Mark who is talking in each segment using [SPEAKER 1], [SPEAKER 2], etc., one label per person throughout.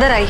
[SPEAKER 1] अंदर आइए।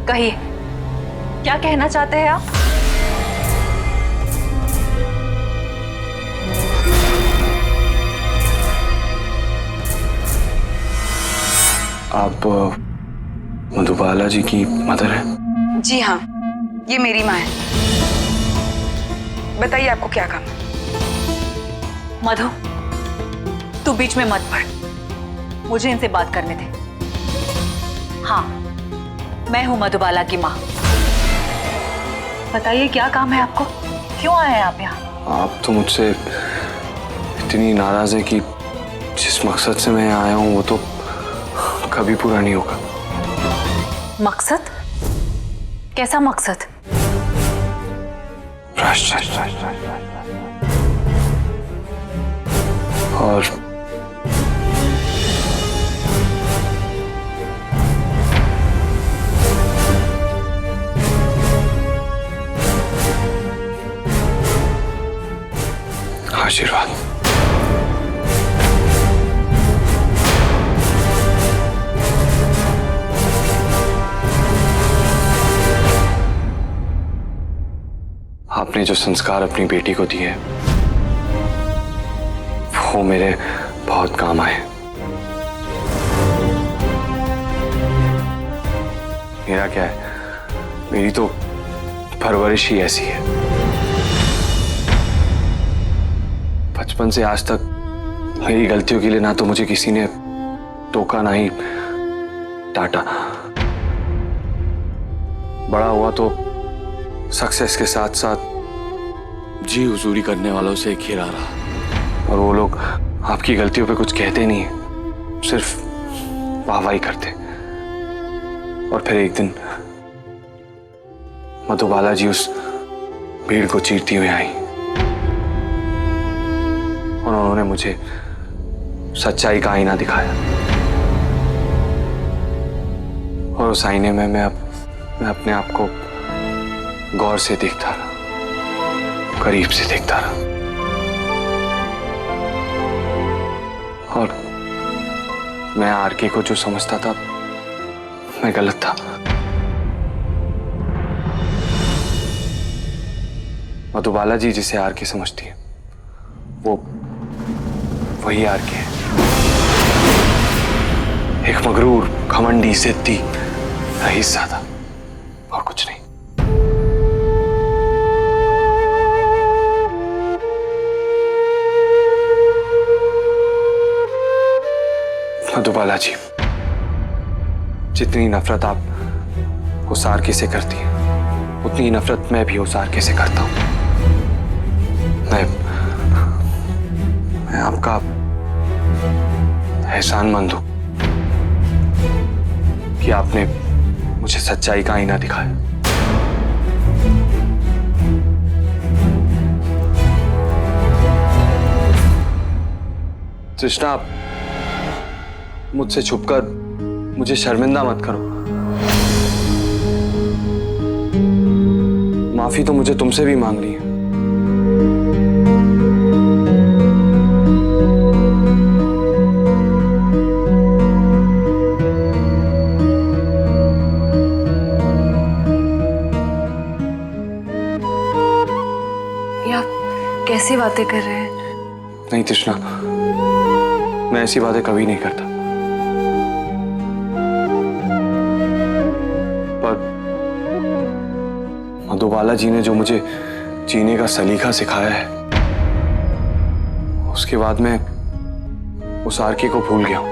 [SPEAKER 1] कहिए, क्या कहना चाहते हैं आप?
[SPEAKER 2] आप मधुबाला जी की मदर हैं?
[SPEAKER 1] जी हाँ, ये मेरी माँ है। बताइए आपको क्या काम है? मधु, तू बीच में मत पड़, मुझे इनसे बात करने दे। हाँ, मैं हूँ मधुबाला की माँ। बताइए क्या काम है आपको, क्यों आए हैं आप यहाँ?
[SPEAKER 2] आप तो मुझसे इतनी नाराज है कि जिस मकसद से मैं यहाँ आया हूँ वो तो कभी पूरा नहीं होगा।
[SPEAKER 1] मकसद? कैसा मकसद?
[SPEAKER 2] प्रायश्चित। और आशीर्वाद। आपने जो संस्कार अपनी बेटी को दिए वो मेरे बहुत काम आए। मेरा क्या है, मेरी तो परवरिश ही ऐसी है। बचपन से आज तक मेरी गलतियों के लिए ना तो मुझे किसी ने टोका ना ही डांटा। बड़ा हुआ तो सक्सेस के साथ साथ जी हुजूरी करने वालों से घिरा रहा, और वो लोग आपकी गलतियों पे कुछ कहते नहीं है, सिर्फ वाहवाही करते। और फिर एक दिन मधुबाला जी उस भीड़ को चीरती हुई आई और उन्होंने मुझे सच्चाई का आईना दिखाया। और उस आईने में मैं अपने आप को गौर से देखता रहा, करीब से देखता रहा, और मैं आरके को जो समझता था मैं गलत था। मधुबाला जी जिसे आरके समझती है वो वही आरके है। एक मगरूर, घमंडी, जिद्दी, रईसज़ादा, और कुछ नहीं। मधुबाला जी, जितनी नफरत आप उस आरके से करती हैं उतनी ही नफरत मैं भी उस आरके से करता हूं। मैं आपका एहसानमंद हूं कि आपने मुझे सच्चाई का आईना दिखाया। तृष्णा, आप मुझसे छुपकर मुझे शर्मिंदा मत करो। माफी तो मुझे तुमसे भी मांगनी है।
[SPEAKER 1] ये आप कैसी बातें कर रहे हैं?
[SPEAKER 2] नहीं तृष्णा, मैं ऐसी बातें कभी नहीं करता। पर मधुबाला जी ने जो मुझे जीने का सलीका सिखाया है उसके बाद मैं उस आरके को भूल गया हूं।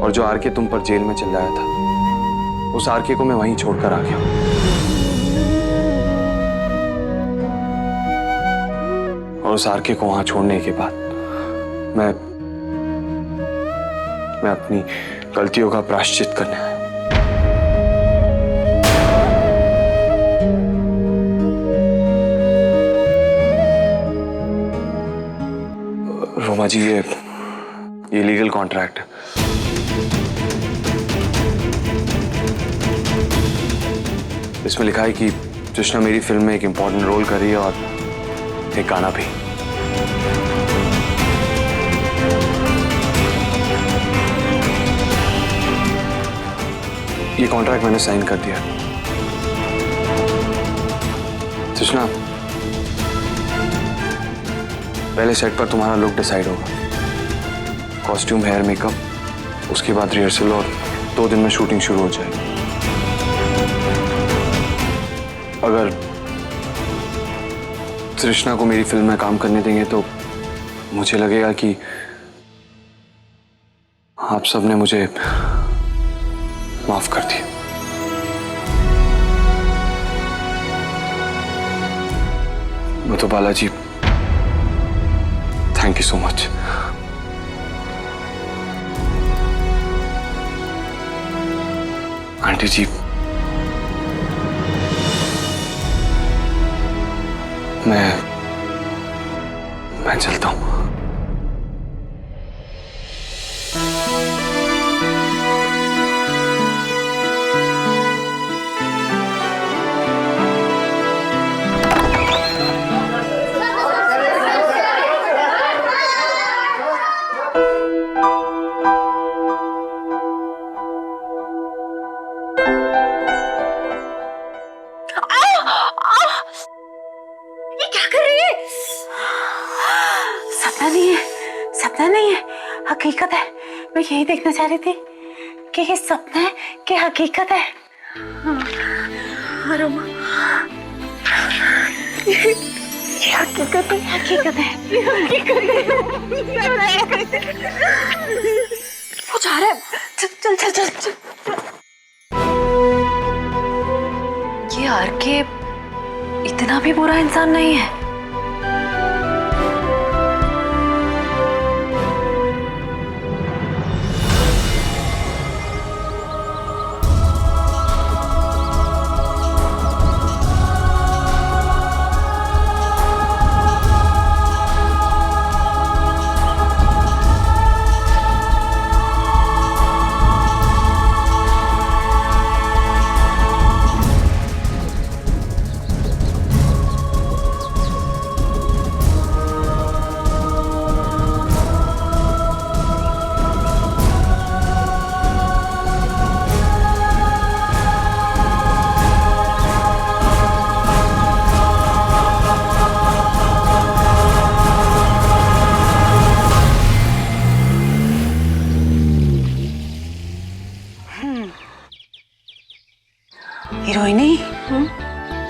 [SPEAKER 2] और जो आरके तुम पर जेल में चिल्लाया था उस आरके को मैं वहीं छोड़कर आ गया हूं। और उस आरके को वहां छोड़ने के बाद मैं अपनी गलतियों का प्रायश्चित करने आया। माँ जी, ये लीगल कॉन्ट्रैक्ट है। इसमें लिखा है कि तृष्णा मेरी फिल्म में एक इंपॉर्टेंट रोल कर रही है और एक गाना भी। ये कॉन्ट्रैक्ट मैंने साइन कर दिया। तृष्णा, पहले सेट पर तुम्हारा लुक डिसाइड होगा, कॉस्ट्यूम, हेयर, मेकअप, उसके बाद रिहर्सल और 2 दिन में शूटिंग शुरू हो जाएगी। अगर तृष्णा को मेरी फिल्म में काम करने देंगे तो मुझे लगेगा कि आप सबने मुझे माफ कर दिया। Madhubala ji, thank you so much. Aunty ji, मैं चलता हूं।
[SPEAKER 3] सपना नहीं है, हकीकत है। मैं यही देखना चाह रही थी कि ये सपना है कि हकीकत है। हाँ रोमा, ये हकीकत है, हकीकत है, हकीकत है। वो जा रहा है। चल चल चल चल।
[SPEAKER 1] ये आरके इतना भी बुरा इंसान नहीं है।
[SPEAKER 3] हीरोइनी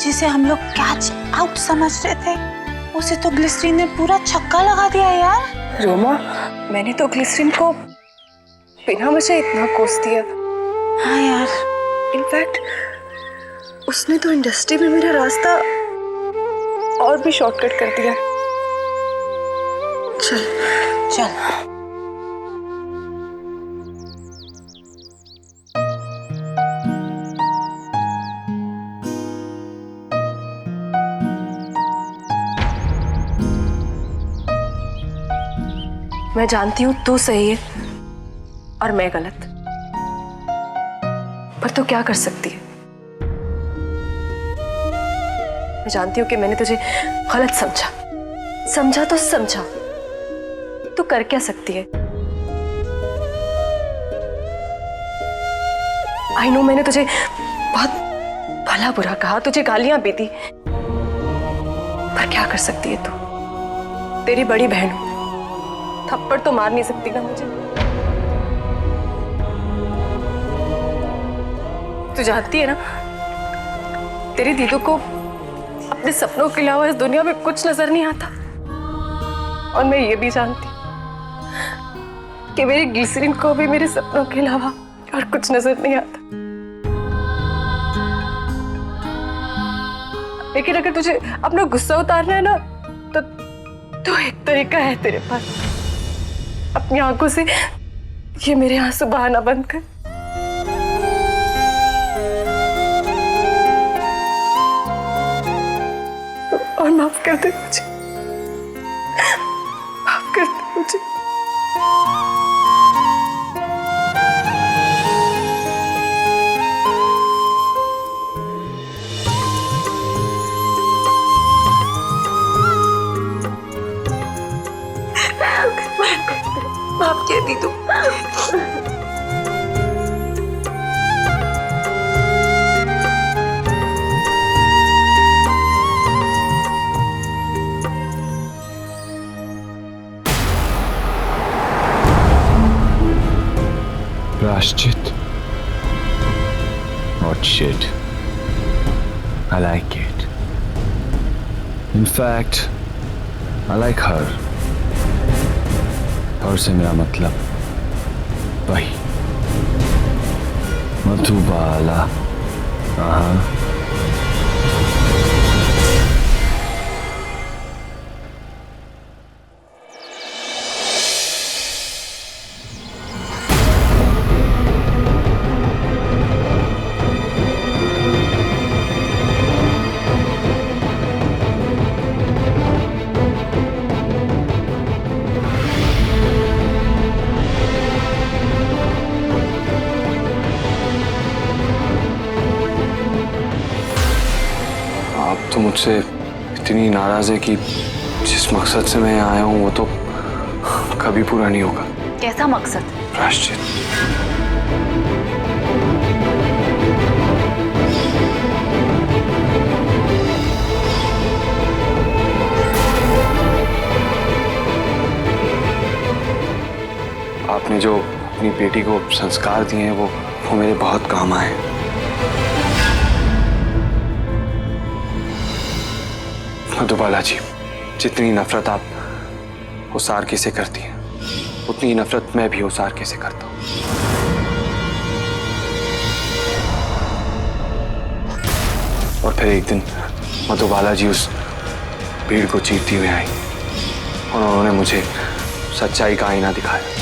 [SPEAKER 3] जिसे हम लोग कैच आउट समझ रहे थे, उसे तो ग्लिसरीन ने पूरा छक्का लगा दिया यार।
[SPEAKER 4] रोमा, मैंने तो ग्लिसरीन को बिना वजह इतना कोस दिया।
[SPEAKER 3] हाँ यार,
[SPEAKER 4] इनफैक्ट उसने तो इंडस्ट्री में मेरा रास्ता और भी शॉर्टकट कर दिया। चल
[SPEAKER 3] चल।
[SPEAKER 4] मैं जानती हूँ तू सही है और मैं गलत, पर तू क्या कर सकती है? मैं जानती हूँ कि मैंने तुझे गलत समझा तो समझा, तू कर क्या सकती है? आई नो मैंने तुझे बहुत भला बुरा कहा, तुझे गालियां भी दी, पर क्या कर सकती है तू? तेरी बड़ी बहन हूं, थप्पड़ तो मार नहीं सकती ना मुझे। तू जानती है ना, तेरी दीदू को अपने सपनों के अलावा इस दुनिया में कुछ नजर नहीं आता। और मैं ये भी जानती कि मेरी ग्लिसरीन को भी मेरे सपनों के अलावा और कुछ नजर नहीं आता। लेकिन अगर तुझे अपना गुस्सा उतारना है ना, तो एक तरीका है तेरे पास। अपनी आंखों से ये मेरे आंसू बहाना बंद कर। और माफ कर दे मुझे, माफ कर दे मुझे।
[SPEAKER 2] प्रायश्चित. What shit. I like it. In fact, I like her. और से मेरा मतलब वही मधुबाला. हाँ. आप तो मुझसे इतनी नाराज है कि जिस मकसद से मैं यहाँ आया हूँ वो तो कभी पूरा नहीं होगा.
[SPEAKER 1] कैसा मकसद?
[SPEAKER 2] प्रायश्चित. आपने जो अपनी बेटी को संस्कार दिए हैं वो मेरे बहुत काम आए. मधुबाला जी, जितनी नफरत आप उस आरके से करती हैं उतनी नफरत मैं भी उस आरके से करता हूं. और फिर एक दिन मधुबाला जी उस भीड़ को चीरती हुई आई और उन्होंने मुझे सच्चाई का आईना दिखाया.